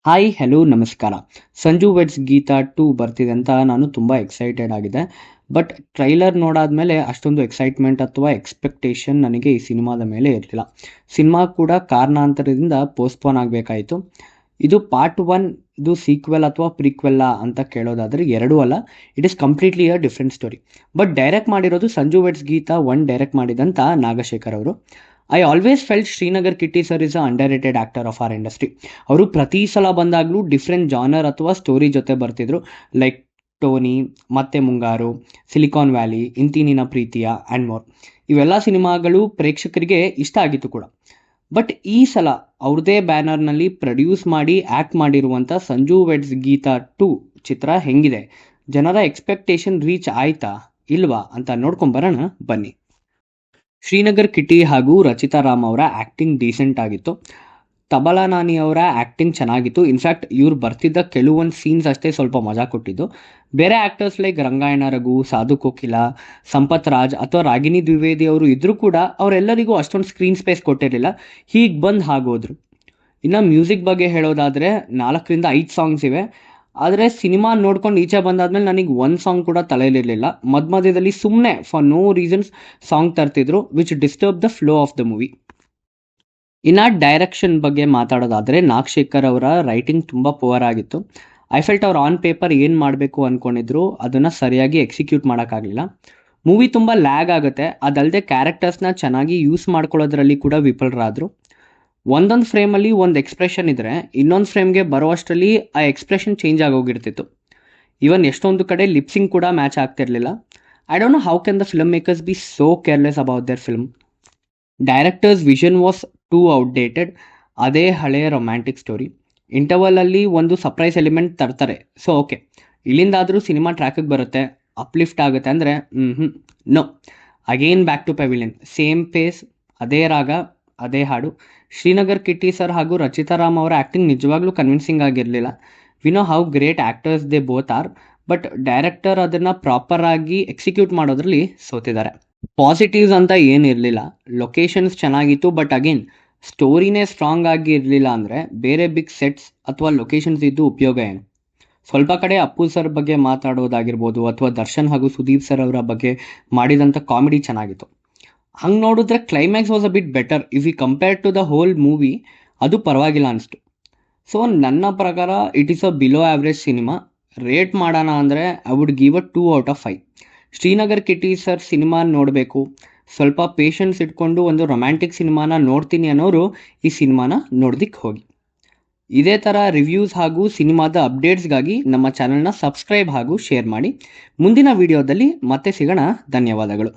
Hi hello ನಮಸ್ಕಾರ. Sanju weds Geetha 2 ಬರ್ತಿದೆ ಅಂತ ನಾನು ತುಂಬ ಎಕ್ಸೈಟೆಡ್ ಆಗಿದೆ. ಬಟ್ ಟ್ರೈಲರ್ ನೋಡಾದ್ಮೇಲೆ ಅಷ್ಟೊಂದು ಎಕ್ಸೈಟ್ಮೆಂಟ್ ಅಥವಾ ಎಕ್ಸ್ಪೆಕ್ಟೇಷನ್ ನನಗೆ ಈ ಸಿನಿಮಾದ ಮೇಲೆ ಇರಲಿಲ್ಲ. ಸಿನಿಮಾ ಕೂಡ ಕಾರಣಾಂತರದಿಂದ ಪೋಸ್ಟ್ಪೋನ್ ಆಗಬೇಕಾಯಿತು. ಇದು ಪಾರ್ಟ್ 1 ಇದು ಸೀಕ್ವೆಲ್ ಅಥವಾ ಪ್ರೀಕ್ವೆಲ್ಲಾ ಅಂತ ಕೇಳೋದಾದರೆ ಎರಡೂ ಅಲ್ಲ. It is completely a different story. But direct ಮಾಡಿರೋದು ಸಂಜು ವೆಡ್ಸ್ ಗೀತಾ 1 ಡೈರೆಕ್ಟ್ ಮಾಡಿದಂಥ ನಾಗಶೇಖರ್ ಅವರು. I always felt Srinagar Kitty sir is a underrated actor of our industry. ಅವರು ಪ್ರತಿ ಸಲ ಬಂದಾಗಲೂ ಡಿಫ್ರೆಂಟ್ ಜಾನರ್ ಅಥವಾ ಸ್ಟೋರಿ ಜೊತೆ ಬರ್ತಿದ್ರು. ಲೈಕ್ ಟೋನಿ, ಮತ್ತೆ ಮುಂಗಾರು, ಸಿಲಿಕಾನ್ ವ್ಯಾಲಿ, ಇಂತಿ ನಿನ್ನ ಪ್ರೀತಿಯ ಆ್ಯಂಡ್ ಮೋರ್. ಇವೆಲ್ಲ ಸಿನಿಮಾಗಳು ಪ್ರೇಕ್ಷಕರಿಗೆ ಇಷ್ಟ ಆಗಿತ್ತು ಕೂಡ. ಬಟ್ ಈ ಸಲ ಅವ್ರದೇ ಬ್ಯಾನರ್ನಲ್ಲಿ ಪ್ರೊಡ್ಯೂಸ್ ಮಾಡಿ ಆ್ಯಕ್ಟ್ ಮಾಡಿರುವಂಥ ಸಂಜು ವೆಡ್ಸ್ ಗೀತಾ 2 ಚಿತ್ರ ಹೆಂಗಿದೆ, ಜನರ ಎಕ್ಸ್ಪೆಕ್ಟೇಷನ್ ರೀಚ್ ಆಯ್ತಾ ಇಲ್ವಾ ಅಂತ ನೋಡ್ಕೊಂಬರೋಣ ಬನ್ನಿ. ಶ್ರೀನಗರ್ ಕಿಟ್ಟಿ ಹಾಗೂ ರಚಿತಾ ರಾಮ್ ಅವರ ಆ್ಯಕ್ಟಿಂಗ್ ಡೀಸೆಂಟ್ ಆಗಿತ್ತು. ತಬಲಾ ನಾನಿ ಅವರ ಆ್ಯಕ್ಟಿಂಗ್ ಚೆನ್ನಾಗಿತ್ತು. ಇನ್ಫ್ಯಾಕ್ಟ್ ಇವ್ರು ಬರ್ತಿದ್ದ ಕೆಲವೊಂದು ಸೀನ್ಸ್ ಅಷ್ಟೇ ಸ್ವಲ್ಪ ಮಜಾ ಕೊಟ್ಟಿದ್ದು. ಬೇರೆ ಆ್ಯಕ್ಟರ್ಸ್ ಲೈಕ್ ರಂಗಾಯಣ ರಘು, ಸಾಧು ಕೋಕಿಲ, ಸಂಪತ್ ರಾಜ್ ಅಥವಾ ರಾಗಿಣಿ ದ್ವಿವೇದಿ ಅವರು ಇದ್ರೂ ಕೂಡ ಅವರೆಲ್ಲರಿಗೂ ಅಷ್ಟೊಂದು ಸ್ಕ್ರೀನ್ ಸ್ಪೇಸ್ ಕೊಟ್ಟಿರಲಿಲ್ಲ. ಹೀಗೆ ಬಂದು ಹಾಗೋದ್ರು. ಇನ್ನು ಮ್ಯೂಸಿಕ್ ಬಗ್ಗೆ ಹೇಳೋದಾದರೆ 4 ರಿಂದ 5 ಸಾಂಗ್ಸ್ ಇವೆ. ಆದರೆ ಸಿನಿಮಾ ನೋಡ್ಕೊಂಡು ಈಚೆ ಬಂದಾದ್ಮೇಲೆ ನನಗೆ ಒಂದು ಸಾಂಗ್ ಕೂಡ ತಲೆಯಲ್ಲಿರಲಿಲ್ಲ. ಮಧ್ಯದಲ್ಲಿ ಸುಮ್ಮನೆ ಫಾರ್ ನೋ ರೀಸನ್ಸ್ ಸಾಂಗ್ ತರ್ತಿದ್ರು which disturb the flow of the movie. ಇನ್ನು ಡೈರೆಕ್ಷನ್ ಬಗ್ಗೆ ಮಾತಾಡೋದಾದರೆ ನಾಗಶೇಖರ್ ಅವರ ರೈಟಿಂಗ್ ತುಂಬ ಪುವರ್ ಆಗಿತ್ತು. ಐ ಫೆಲ್ಟ್ ಅವ್ರು ಆನ್ ಪೇಪರ್ ಏನು ಮಾಡಬೇಕು ಅಂದ್ಕೊಂಡಿದ್ರು ಅದನ್ನು ಸರಿಯಾಗಿ ಎಕ್ಸಿಕ್ಯೂಟ್ ಮಾಡೋಕ್ಕಾಗಲಿಲ್ಲ. ಮೂವಿ ತುಂಬ ಲ್ಯಾಗ್ ಆಗುತ್ತೆ. ಅದಲ್ಲದೆ ಕ್ಯಾರೆಕ್ಟರ್ಸ್ನ ಚೆನ್ನಾಗಿ ಯೂಸ್ ಮಾಡ್ಕೊಳ್ಳೋದ್ರಲ್ಲಿ ಕೂಡ ವಿಫಲರಾದರು. ಒಂದೊಂದು ಫ್ರೇಮಲ್ಲಿ ಒಂದು ಎಕ್ಸ್ಪ್ರೆಷನ್ ಇದ್ದರೆ ಇನ್ನೊಂದು ಫ್ರೇಮ್ಗೆ ಬರುವಷ್ಟರಲ್ಲಿ ಆ ಎಕ್ಸ್ಪ್ರೆಷನ್ ಚೇಂಜ್ ಆಗೋಗಿರ್ತಿತ್ತು. ಈವನ್ ಎಷ್ಟೊಂದು ಕಡೆ ಲಿಪ್ಸಿಂಗ್ ಕೂಡ ಮ್ಯಾಚ್ ಆಗ್ತಿರ್ಲಿಲ್ಲ. I don't know how can the filmmakers be so careless about their film. Director's vision was too outdated. ಅದೇ ಹಳೆಯ ರೊಮ್ಯಾಂಟಿಕ್ ಸ್ಟೋರಿ. ಇಂಟರ್ವಲಲ್ಲಿ ಒಂದು ಸರ್ಪ್ರೈಸ್ ಎಲಿಮೆಂಟ್ ತರ್ತಾರೆ, ಸೊ ಓಕೆ, ಇಲ್ಲಿಂದಾದರೂ ಸಿನಿಮಾ ಟ್ರ್ಯಾಕಿಗೆ ಬರುತ್ತೆ, ಅಪ್ಲಿಫ್ಟ್ ಆಗುತ್ತೆ ಅಂದರೆ no. Again back to pavilion, same pace, ಅದೇ ರಾಗ, ಅದೇ ಹಾಡು. ಶ್ರೀನಗರ್ ಕಿಟ್ಟಿ ಸರ್ ಹಾಗೂ ರಚಿತಾ ರಾಮ್ ಅವರ ಆ್ಯಕ್ಟಿಂಗ್ ನಿಜವಾಗ್ಲೂ ಕನ್ವಿನ್ಸಿಂಗ್ ಆಗಿರಲಿಲ್ಲ. We know how great actors they both are, but director ಅದನ್ನು ಪ್ರಾಪರ್ ಆಗಿ ಎಕ್ಸಿಕ್ಯೂಟ್ ಮಾಡೋದ್ರಲ್ಲಿ ಸೋತಿದ್ದಾರೆ. ಪಾಸಿಟಿವ್ಸ್ ಅಂತ ಏನಿರಲಿಲ್ಲ. ಲೊಕೇಶನ್ಸ್ ಚೆನ್ನಾಗಿತ್ತು, ಬಟ್ ಅಗೇನ್ ಸ್ಟೋರಿನೇ ಸ್ಟ್ರಾಂಗ್ ಆಗಿ ಇರಲಿಲ್ಲ. ಅಂದರೆ ಬೇರೆ ಬಿಗ್ ಸೆಟ್ಸ್ ಅಥವಾ ಲೊಕೇಶನ್ಸ್ ಇದ್ದು ಉಪಯೋಗ ಏನು? ಸ್ವಲ್ಪ ಕಡೆ ಅಪ್ಪು ಸರ್ ಬಗ್ಗೆ ಮಾತಾಡೋದಾಗಿರ್ಬೋದು ಅಥವಾ ದರ್ಶನ್ ಹಾಗೂ ಸುದೀಪ್ ಸರ್ ಅವರ ಬಗ್ಗೆ ಮಾಡಿದಂಥ ಕಾಮಿಡಿ ಚೆನ್ನಾಗಿತ್ತು. ಹಂಗೆ ನೋಡಿದ್ರೆ climax was a bit better if you compare to the whole movie. ಅದು ಪರವಾಗಿಲ್ಲ ಅನಿಸ್ತು. ಸೊ ನನ್ನ ಪ್ರಕಾರ it is a below average cinema. Rate ಮಾಡೋಣ ಅಂದರೆ I would give a 2 out of 5. Srinagar Kitty sir cinema ನೋಡಬೇಕು, ಸ್ವಲ್ಪ ಪೇಷನ್ಸ್ ಇಟ್ಕೊಂಡು ಒಂದು ರೊಮ್ಯಾಂಟಿಕ್ ಸಿನಿಮಾನ ನೋಡ್ತೀನಿ ಅನ್ನೋರು ಈ ಸಿನಿಮಾನ ನೋಡೋದಕ್ಕೆ ಹೋಗಿ. ಇದೇ ಥರ ರಿವ್ಯೂಸ್ ಹಾಗೂ ಸಿನಿಮಾದ ಅಪ್ಡೇಟ್ಸ್ಗಾಗಿ ನಮ್ಮ ಚಾನಲ್ನ ಸಬ್ಸ್ಕ್ರೈಬ್ ಹಾಗೂ ಶೇರ್ ಮಾಡಿ. ಮುಂದಿನ ವಿಡಿಯೋದಲ್ಲಿ ಮತ್ತೆ ಸಿಗೋಣ. ಧನ್ಯವಾದಗಳು.